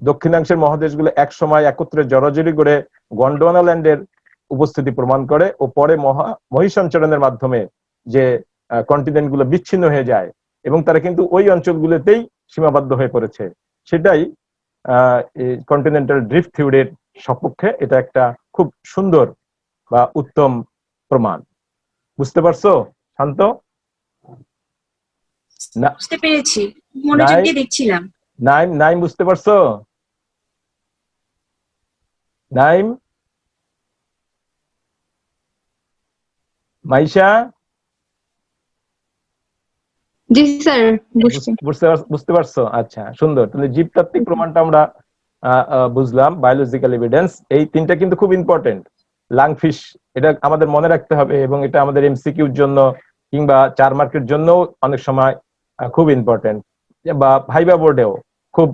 দক্ষিণাংশের মহাদেশগুলো এক সময় একত্রে জড়াজড়ি করে গন্ডোয়ানা ল্যান্ডের উপস্থিতি প্রমাণ করে, ও পরে মহিষঞ্চরণের মাধ্যমে যে কন্টিনেন্ট গুলো বিচ্ছিন্ন হয়ে যায় এবং তারা কিন্তু ওই অঞ্চলগুলোতেই সীমাবদ্ধ হয়ে পড়েছে, সেটাই কন্টিনেন্টাল ড্রিফট থিওরির সপক্ষে এটা একটা খুব সুন্দর বা উত্তম প্রমাণ। বুঝতে পারছো শান্ত? বুঝতে পেরেছি, মনোযোগ দিয়ে দেখছিলাম। নাইম বুঝতে পারছো? নাইম, মাইশা? জি স্যার, বুঝতে পারছো? আচ্ছা, সুন্দর। তাহলে জীবতাত্ত্বিক প্রমাণটা আমরা বুঝলাম, বায়োলজিক্যাল এভিডেন্স। এই 3টা কিন্তু খুব ইম্পর্টেন্ট। লাংফিশ, এটা আমাদের মনে রাখতে হবে, এবং এটা আমাদের এমসিকিউর জন্য কিংবা 4 মার্কের জন্য অনেক সময় খুব ইম্পর্টেন্ট, বা ভাইবা বোর্ডেও খুব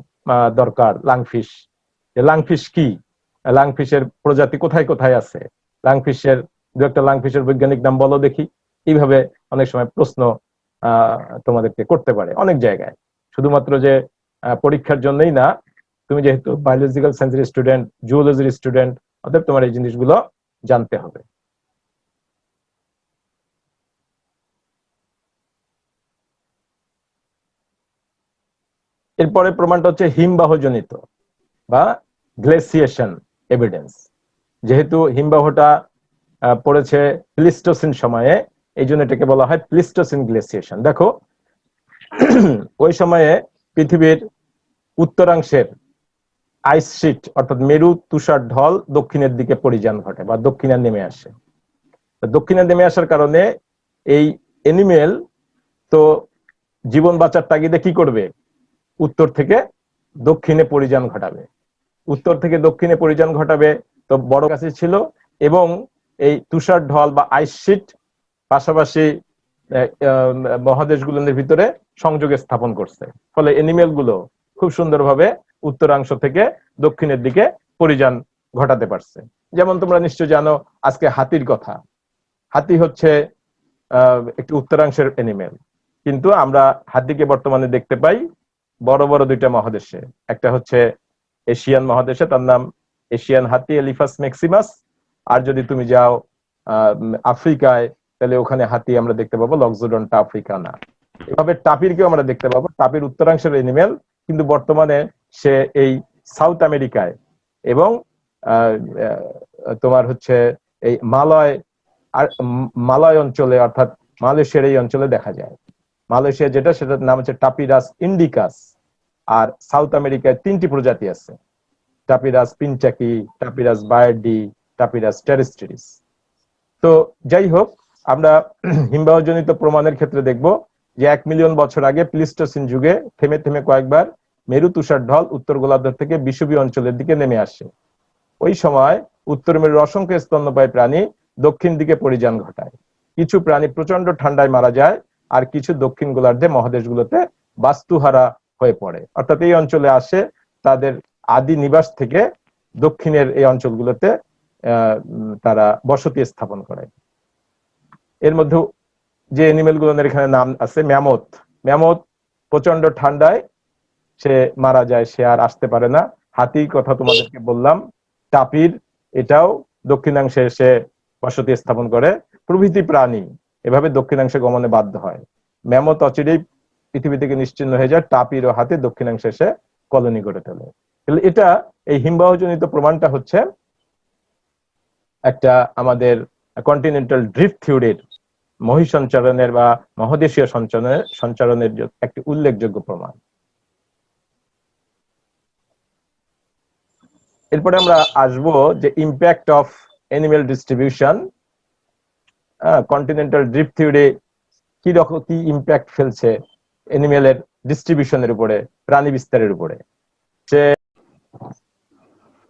দরকার। লাংফিশ, লাংফিশ কি, লাংফিশের প্রজাতি কোথায় কোথায় আছে, লাংফিশের 2-একটা লাংফিশের বৈজ্ঞানিক নাম বলো দেখি। এইভাবে অনেক সময় প্রশ্ন তোমাদেরকে করতে পারে অনেক জায়গায়। শুধুমাত্র যে পরীক্ষার জন্যই না, তুমি যেহেতু বায়োলজিক্যাল সায়েন্সের স্টুডেন্ট, জুওলজির স্টুডেন্ট, অতএব তোমার এই জিনিসগুলো জানতে হবে। এরপরে প্রমাণটা হচ্ছে হিমবাহজনিত বা গ্লেসিয়েশন এভিডেন্স। যেহেতু হিমবাহটা পড়েছে প্লিস্টোসিন সময়ে, এই জন্য এটাকে বলা হয় প্লিস্টোসিন গ্লেসিয়েশন। দেখো ওই সময়ে পৃথিবীর উত্তরাংশের আইস শিট অর্থাৎ মেরু তুষার ঢল দক্ষিণের দিকে পরিযান ঘটে বা দক্ষিণে নেমে আসে। দক্ষিণে নেমে আসার কারণে এই এনিমেল তো জীবন বাঁচার তাগিদে কি করবে, উত্তর থেকে দক্ষিণে পরিযান ঘটাবে। উত্তর থেকে দক্ষিণে পরিযান ঘটাবে, তো বড় কাছে ছিল এবং এই তুষার ঢল বা আইস শিট পাশাপাশি মহাদেশগুলোর ভিতরে সংযোগে স্থাপন করছে, ফলে এনিমেল গুলো খুব সুন্দরভাবে উত্তরাংশ থেকে দক্ষিণের দিকে পরিযান ঘটাতে পারছে। যেমন তোমরা নিশ্চয় জানো আজকে হাতির কথা। হাতি হচ্ছে একটি উত্তরাংশের এনিমেল, কিন্তু আমরা হাতিকে বর্তমানে দেখতে পাই বড় বড় দুইটা মহাদেশে। একটা হচ্ছে এশিয়ান মহাদেশে, তার নাম এশিয়ান হাতি এলিফাস ম্যাক্সিমাস। আর যদি তুমি যাও আফ্রিকায়, তাহলে ওখানে হাতি আমরা দেখতে পাবো লক্সোডন্টা আফ্রিকানা। এভাবে টাপিরকেও আমরা দেখতে পাবো, টাপির উত্তরাংশের এনিমেল, কিন্তু বর্তমানে সে এই সাউথ আমেরিকায় এবং তোমার হচ্ছে এই মালয় অঞ্চলে অর্থাৎ মালয়েশিয়ার এই অঞ্চলে দেখা যায়। মালয়েশিয়া যেটা, সেটার নাম হচ্ছে টাপিরাস ইন্ডিকাস। আর সাউথ আমেরিকায় 3টি প্রজাতি আছে, টাপিরাস পিনচাকি, টাপিরাস বায়ার্ডি, টাপিরাস টেরেস্ট্রিস। তো যাই হোক, আমরা হিমবাহজনিত প্রমাণের ক্ষেত্রে দেখব যে 1 মিলিয়ন বছর আগে প্লিস্টোসিন যুগে থেমে থেমে কয়েকবার মেরু তুষার ঢল উত্তর গোলার্ধ থেকে বিষুবীয় অঞ্চলের দিকে নেমে আসে। ওই সময় উত্তর মেরুর অসংখ্য স্তন্যপায়ী প্রাণী দক্ষিণ দিকে পরিযান ঘটায়। কিছু প্রাণী প্রচন্ড ঠান্ডায় মারা যায়, আর কিছু দক্ষিণ গোলার্ধে মহাদেশগুলোতে বাস্তুহারা হয়ে পড়ে। অর্থাৎ এই অঞ্চলে আসে তাদের আদি নিবাস থেকে দক্ষিণের এই অঞ্চলগুলোতে তারা বসতি স্থাপন করে। এর মধ্যে যে এনিমেল গুলোর এখানে নাম আছে, ম্যামথ। ম্যামথ প্রচন্ড ঠান্ডায় সে মারা যায়, সে আর আসতে পারে না। হাতির কথা তোমাদেরকে বললাম, টাপির এটাও দক্ষিণাংশে এসে বসতি স্থাপন করে। প্রভৃতি প্রাণী এভাবে দক্ষিণাংশে গমনে বাধ্য হয়। ম্যামথ অচিরেই পৃথিবী থেকে নিশ্চিহ্ন হয়ে যায়, টাপির ও হাতি দক্ষিণাংশে এসে কলোনি গড়ে তোলে। এটা এই হিমবাহজনিত প্রমাণটা হচ্ছে একটা আমাদের কন্টিনেন্টাল ড্রিফট থিওরির মহিসঞ্চারণের বা মহাদেশীয় সঞ্চারণের একটি উল্লেখযোগ্য প্রমাণ। এরপরে আমরা আসবো যে impact of animal distribution. Continental drift theory কি ইম্প্যাক্ট ফেলছে অ্যানিমেলের ডিস্ট্রিবিউশনের উপরে, প্রাণী বিস্তারের উপরে।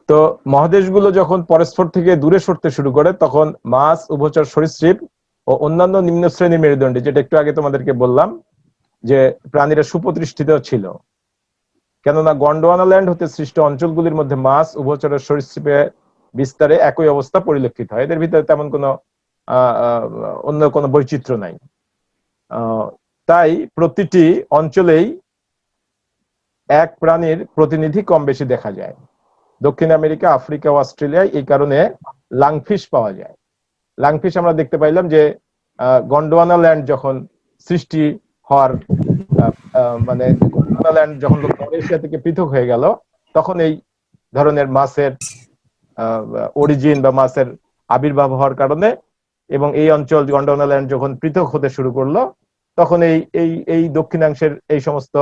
তো মহাদেশগুলো যখন পরস্পর থেকে দূরে সরতে শুরু করে, তখন মাছ, উভচর সরীসৃপ ও অন্যান্য নিম্ন শ্রেণীর মেরুদণ্ডী, যেটা একটু আগে তোমাদেরকে বললাম যে প্রাণীরা সুপ্রতিষ্ঠিত ছিল, কেননা গন্ডোয়ানা ল্যান্ড হতে সৃষ্ট অঞ্চলগুলির মধ্যে মাছ, উভচর, সরীসৃপের বিস্তারে একই অবস্থা পরিলক্ষিত হয়। এদের ভিতরে তেমন কোনো অন্য কোনো বৈচিত্র্য নাই। তাই প্রতিটি অঞ্চলেই এক প্রাণীর প্রতিনিধি কম বেশি দেখা যায়। দক্ষিণ আমেরিকা, আফ্রিকা ও অস্ট্রেলিয়ায় এই কারণে লাংফিশ পাওয়া যায়। লাংফিশ আমরা দেখতে পাইলাম যে গন্ডোয়ানা ল্যান্ড যখন সৃষ্টি হওয়ার মানে গন্ডোয়ানা ল্যান্ড যখন এশিয়া থেকে পৃথক হয়ে গেল, তখন এই ধরনের মাছের অরিজিন বা মাছের আবির্ভাব হওয়ার কারণে এবং এই অঞ্চল গন্ডোয়ানা ল্যান্ড যখন পৃথক হতে শুরু করলো, তখন এই দক্ষিণাংশের এই সমস্ত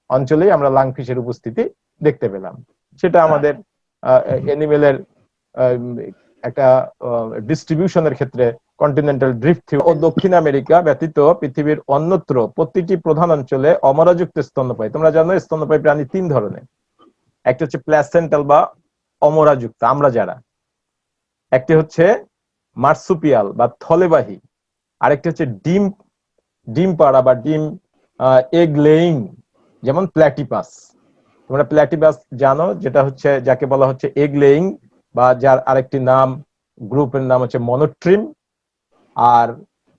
অঞ্চলেই আমরা লাংফিশের উপস্থিতি দেখতে পেলাম। সেটা আমাদের অ্যানিমেলের একটা ডিস্ট্রিবিউশনের ক্ষেত্রে কন্টিনেন্টাল ড্রিফট থিওরি। ও দক্ষিণ আমেরিকা ব্যতীত পৃথিবীর অন্যত্র প্রতিটি প্রধান অঞ্চলে অমরাযুক্ত স্তন্যপায়ী। তোমরা জানো স্তন্যপায়ী প্রাণী 3 ধরনের। একটা হচ্ছে প্ল্যাসেন্টাল বা অমরাযুক্ত, আমরা যারা। একটি হচ্ছে মার্সুপিয়াল বা থলেবাহী, আরেকটি হচ্ছে ডিম পাড়া বা ডিম এগ লেইং, যেমন প্ল্যাটিপাস। তোমরা প্ল্যাটিপাস জানো, যেটা হচ্ছে যাকে বলা হচ্ছে এগ লেইং, বা যার আরেকটি নাম, গ্রুপের নাম হচ্ছে মনোট্রিম। আর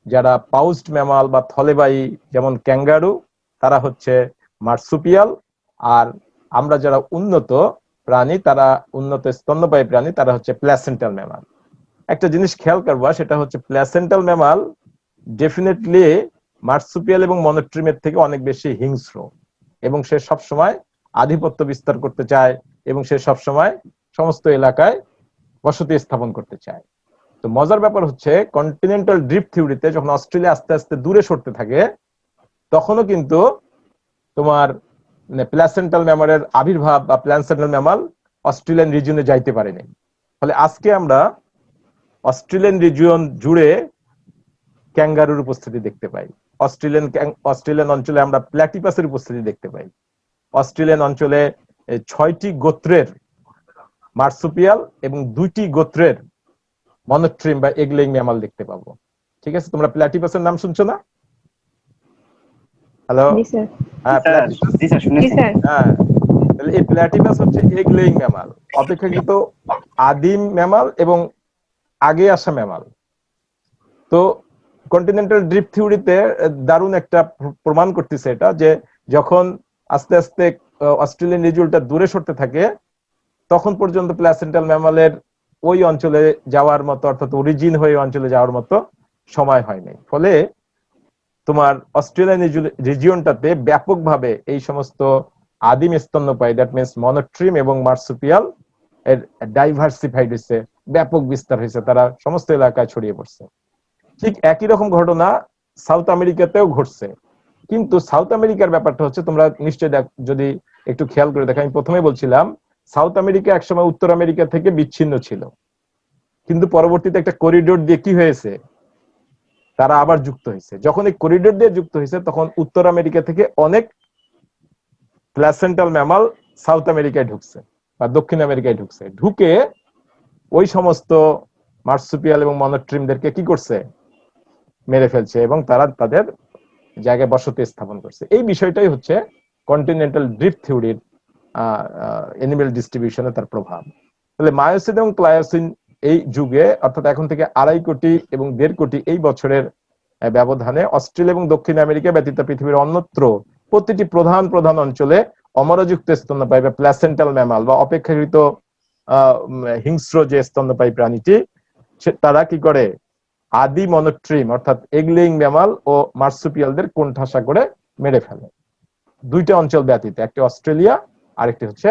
যারা পাউস্ট ম্যামাল বা থলেবাহী যেমন ক্যাঙ্গারু, তারা হচ্ছে মার্সুপিয়াল। আর আমরা যারা উন্নত প্রাণী, তারা উন্নত স্তন্যপায়ী প্রাণী, তারা হচ্ছে প্ল্যাসেন্টাল ম্যামাল। একটা জিনিস খেয়াল করবা, সেটা হচ্ছে প্ল্যাসেন্টাল ম্যামাল ডেফিনেটলি মার্সুপিয়াল এবং মনোট্রিমের থেকে অনেক বেশি হিংস্র, এবং সে সবসময় আধিপত্য বিস্তার করতে চায় এবং সে সবসময় সমস্ত এলাকায় বসতি স্থাপন করতে চায়। তো মজার ব্যাপার হচ্ছে কন্টিনেন্টাল ড্রিফট থিওরিতে যখন অস্ট্রেলিয়া আস্তে আস্তে দূরে সরতে থাকে তখনও কিন্তু তোমার প্ল্যাসেন্টাল ম্যামলের আবির্ভাব বা প্ল্যাসেন্টাল ম্যামল অস্ট্রেলিয়ান রিজিয়নে যাইতে পারেনি। ফলে আজকে আমরা অস্ট্রেলিয়ান রিজিয়ন জুড়ে ক্যাঙ্গারুর উপস্থিতি দেখতে পাই। অস্ট্রেলিয়ান অঞ্চলে আমরা প্ল্যাটিপাসের উপস্থিতি দেখতে পাই। অস্ট্রেলিয়ান অঞ্চলে 6টি গোত্রের মার্সুপিয়াল এবং 2টি গোত্রের মনোট্রিম বা এগলেইং ম্যামল দেখতে পাবো। ঠিক আছে, তোমরা প্ল্যাটিপাসের নাম শুনছো না? হ্যালো, হ্যাঁ প্ল্যাটিপাস, হ্যাঁ তাহলে এই প্ল্যাটিপাস হচ্ছে এগলেইং ম্যামল, অপেক্ষাকৃত আদিম ম্যামল এবং আগে আসা ম্যামল। তো কন্টিনেন্টাল ড্রিফট থিওরিতে দারুণ একটা প্রমাণ করতেছে এটা, যে যখন আস্তে আস্তে অস্ট্রেলিয়ান রিজিয়নটা দূরে সরতে থাকে তখন পর্যন্ত প্ল্যাসেন্টাল ম্যামলের ওই অঞ্চলে যাওয়ার মতো, অর্থাৎ অরিজিন হয়ে অঞ্চলে যাওয়ার মতো সময় হয়নি। ফলে তোমার অস্ট্রেলিয়ান রিজিয়নটাতে ব্যাপকভাবে এই সমস্ত আদিম স্তন্যপায়ী, দ্যাট মিনস মনোট্রিম এবং মার্সুপিয়াল এর ডাইভার্সিফাইড হয়েছে, ব্যাপক বিস্তার হয়েছে, তারা সমস্ত এলাকায় ছড়িয়ে পড়ছে। ঠিক একই রকম ঘটনা সাউথ আমেরিকাতেও ঘটছে। কিন্তু সাউথ আমেরিকার ব্যাপারটা হচ্ছে, তোমরা নিশ্চয়ই যদি একটু খেয়াল করে দেখো, আমি প্রথমে বলছিলাম সাউথ আমেরিকা একসময় উত্তর আমেরিকা থেকে বিচ্ছিন্ন ছিল, কিন্তু পরবর্তীতে একটা করিডোর দিয়ে কি হয়েছে, তারা আবার যুক্ত হয়েছে। যখন এই করিডোর দিয়ে যুক্ত হয়েছে তখন উত্তর আমেরিকা থেকে অনেক প্ল্যাসেন্টাল ম্যামল সাউথ আমেরিকায় ঢুকছে বা দক্ষিণ আমেরিকায় ঢুকছে, ঢুকে ওই সমস্ত মার্সুপিয়াল এবং মনোট্রিমদেরকে কি করছে, মেরে ফেলছে এবং তারা তাদের জায়গায় বসতি স্থাপন করছে। এই বিষয়টাই হচ্ছে কন্টিনেন্টাল ড্রিফট থিওরির অ্যানিমেল ডিস্ট্রিবিউশনে তার প্রভাব। তাহলে মায়োসিন এবং প্লায়োসিন এই যুগে, অর্থাৎ এখন থেকে 2.5 কোটি এবং 1.5 কোটি এই বছরের ব্যবধানে অস্ট্রেলিয়া এবং দক্ষিণ আমেরিকা ব্যতীত পৃথিবীর অন্যত্র প্রতিটি প্রধান প্রধান অঞ্চলে অমরাযুক্ত স্তন্যপায়ী বা প্ল্যাসেন্টাল ম্যামাল বা অপেক্ষাকৃত হিংস্র যে স্তন্যপায়ী প্রাণীটি, তারা কি করে, আদি মনোট্রিম অর্থাৎ এগলেইং ম্যামাল ও মার্সুপিয়ালদের কোণঠাসা করে মেরে ফেলে। 2টা অঞ্চল ব্যতীত, একটি অস্ট্রেলিয়া আরেকটি হচ্ছে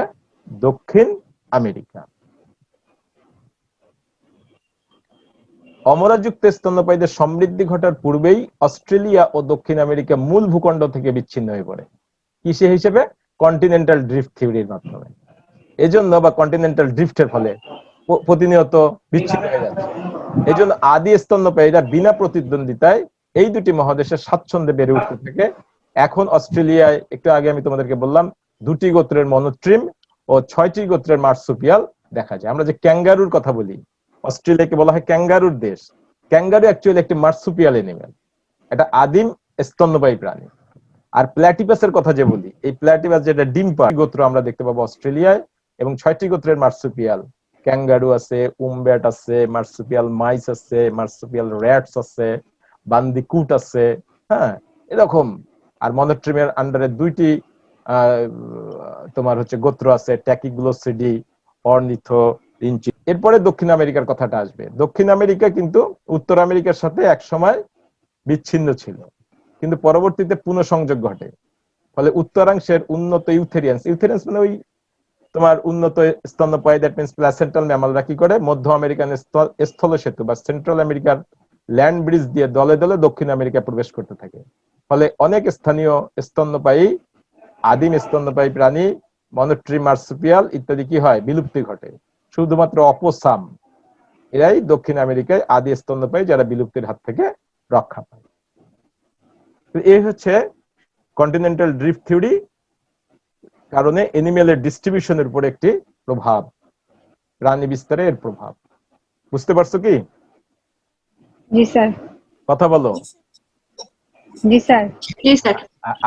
দক্ষিণ আমেরিকা। অমরাযুক্ত স্তন্যপায়ীদের সমৃদ্ধি ঘটার পূর্বেই অস্ট্রেলিয়া ও দক্ষিণ আমেরিকা মূল ভূখণ্ড থেকে বিচ্ছিন্ন হয়ে পড়ে, কিসে হিসেবে, কন্টিনেন্টাল ড্রিফট থিওরির মাধ্যমে। এজন্য বা কন্টিনেন্টাল ড্রিফটের ফলে প্রতিনিয়ত বিচ্ছিন্ন হয়ে যাচ্ছে। এজন্য আদি স্তন্যপায়ীরা বিনা প্রতিদ্বন্দ্বিতায় এই 2টি মহাদেশে স্বাচ্ছন্দ্যে বেড়ে উঠতে থাকে। এখন অস্ট্রেলিয়ায়, একটু আগে আমি তোমাদেরকে বললাম, 2টি গোত্রের মনোট্রিম ও 6টি গোত্রের মার্সুপিয়াল দেখা যায়। আমরা যে ক্যাঙ্গারুর কথা বলি, অস্ট্রেলিয়াকে বলা হয় ক্যাঙ্গারুর দেশ। ক্যাঙ্গারু অ্যাকচুয়ালি একটি মার্সুপিয়াল এনিমেল, এটা আদিম স্তন্যপায়ী প্রাণী। আর প্ল্যাটিপাসের কথা যে বলি, এই প্ল্যাটিপাস যেটা ডিম পাড়ে গোত্র আমরা দেখতে পাবো অস্ট্রেলিয়ায়, এবং 6টি গোত্রের মার্সুপিয়াল, ক্যাঙ্গারু আছে, উমব্যাট আছে, মার্সুপিয়াল মাইস আছে, মার্সুপিয়াল র্যাটস আছে, বান্দিকুট আছে, হ্যাঁ এরকম। আর মনোট্রিমের আন্ডারে 2টি তোমার হচ্ছে গোত্র আছে, ট্যাকিগ্লোসিডি, অর্নিথো রিঞ্চি। এরপরে দক্ষিণ আমেরিকার কথাটা আসবে। দক্ষিণ আমেরিকা কিন্তু উত্তর আমেরিকার সাথে একসময় বিচ্ছিন্ন ছিল, কিন্তু পরবর্তীতে পুনঃসংযোগ ঘটে। ফলে উত্তরাংশের উন্নত ইউথেরিয়ান্স মানে ওই তোমার উন্নত স্তন্যপায়ী, দ্যাট মিন্স প্ল্যাসেন্টাল ম্যামালরা কি করে, মধ্য আমেরিকান স্থল সেতু বা সেন্ট্রাল আমেরিকার ল্যান্ড ব্রিজ দিয়ে দলে দলে দক্ষিণ আমেরিকা প্রবেশ করতে থাকে। ফলে অনেক স্থানীয় স্তন্যপায়ী, আদিম স্তন্যপায়ী প্রাণী, মনোট্রিম, মার্সুপিয়াল ইত্যাদি কি হয়, বিলুপ্তি ঘটে। শুধুমাত্র অপসাম এরাই দক্ষিণ আমেরিকায় আদি স্তন্যপায়ী যারা বিলুপ্তির হাত থেকে রক্ষা পায়। এই হচ্ছে কন্টিনেন্টাল ড্রিফট থিওরি কারণে এনিমেলের ডিস্ট্রিবিউশনের উপর একটি প্রভাব, প্রাণী বিস্তারের প্রভাব। বুঝতে পারছো কি? জি স্যার। কথা বলো। জি স্যার। জি স্যার।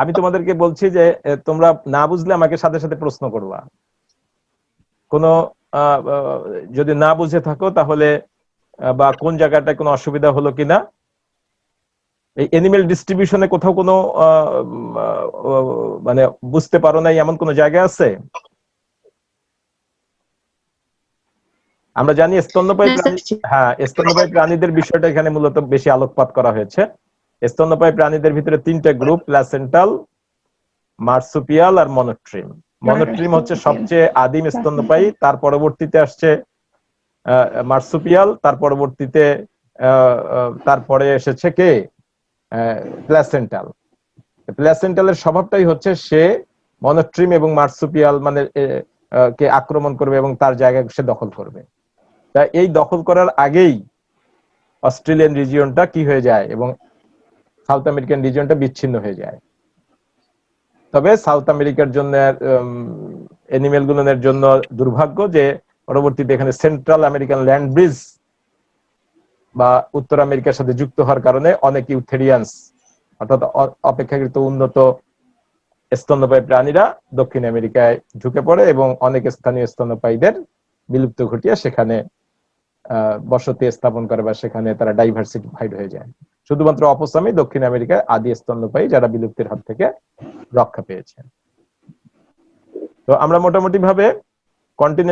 আমি তোমাদেরকে বলছি যে তোমরা না বুঝলে আমাকে সাথে সাথে প্রশ্ন করবা। কোনো যদি না বুঝে থাকো তাহলে, বা কোন জায়গাটায় কোনো অসুবিধা হলো কিনা, এই এনিমেল ডিস্ট্রিবিউশনে কোথাও কোনো মানে বুঝতে পারো নাই এমন কোন জায়গা আছে? আমরা জানি স্তন্যপায়ী প্রাণী, হ্যাঁ স্তন্যপায়ী প্রাণীদের বিষয়টা এখানে মূলত বেশি আলোকপাত করা হয়েছে। স্তন্যপায়ী প্রাণীদের ভিতরে 3টে গ্রুপ, প্ল্যাসেন্টাল, মার্সুপিয়াল আর মনোট্রিম। মনোট্রিম হচ্ছে সবচেয়ে আদিম স্তন্যপায়ী, তার পরবর্তীতে আসছে মার্সুপিয়াল, তার পরবর্তীতে তারপরে এসেছে কে প্ল্যাসেন্টাল। প্ল্যাসেন্টালের স্বভাবটাই হচ্ছে সে মনোট্রিম এবং মার্সুপিয়াল মানে কে আক্রমণ করবে এবং তার জায়গা সে দখল করবে। তা এই দখল করার আগেই অস্ট্রেলিয়ান রিজিয়নটা কি হয়ে যায় এবং সাউথ আমেরিকান রিজিয়নটা বিচ্ছিন্ন হয়ে যায়। তবে সাউথ আমেরিকার জন্য অ্যানিমেল গুলোর জন্য দুর্ভাগ্য যে পরবর্তীতে এখানে সেন্ট্রাল আমেরিকান ল্যান্ড ব্রিজ বা উত্তর আমেরিকার সাথে যুক্ত হওয়ার কারণে অনেক ইউথেরিয়ান্স অর্থাৎ অপেক্ষাকৃত উন্নত স্তন্যপায়ী প্রাণীরা দক্ষিণ আমেরিকায় ঢুকে পড়ে এবং অনেক স্থানীয় স্তন্যপায়ীদের বিলুপ্ত ঘটিয়ে সেখানে বসতি স্থাপন করে বা সেখানে তারা ডাইভার্সিফাইড হয়ে যায়। শুধুমাত্র অপসামই দক্ষিণ আমেরিকায় আদি স্তন্যপায়ী যারা বিলুপ্তির হাত থেকে রক্ষা পেয়েছে। তো আমরা মোটামুটি ভাবে কন্টিনেন্ট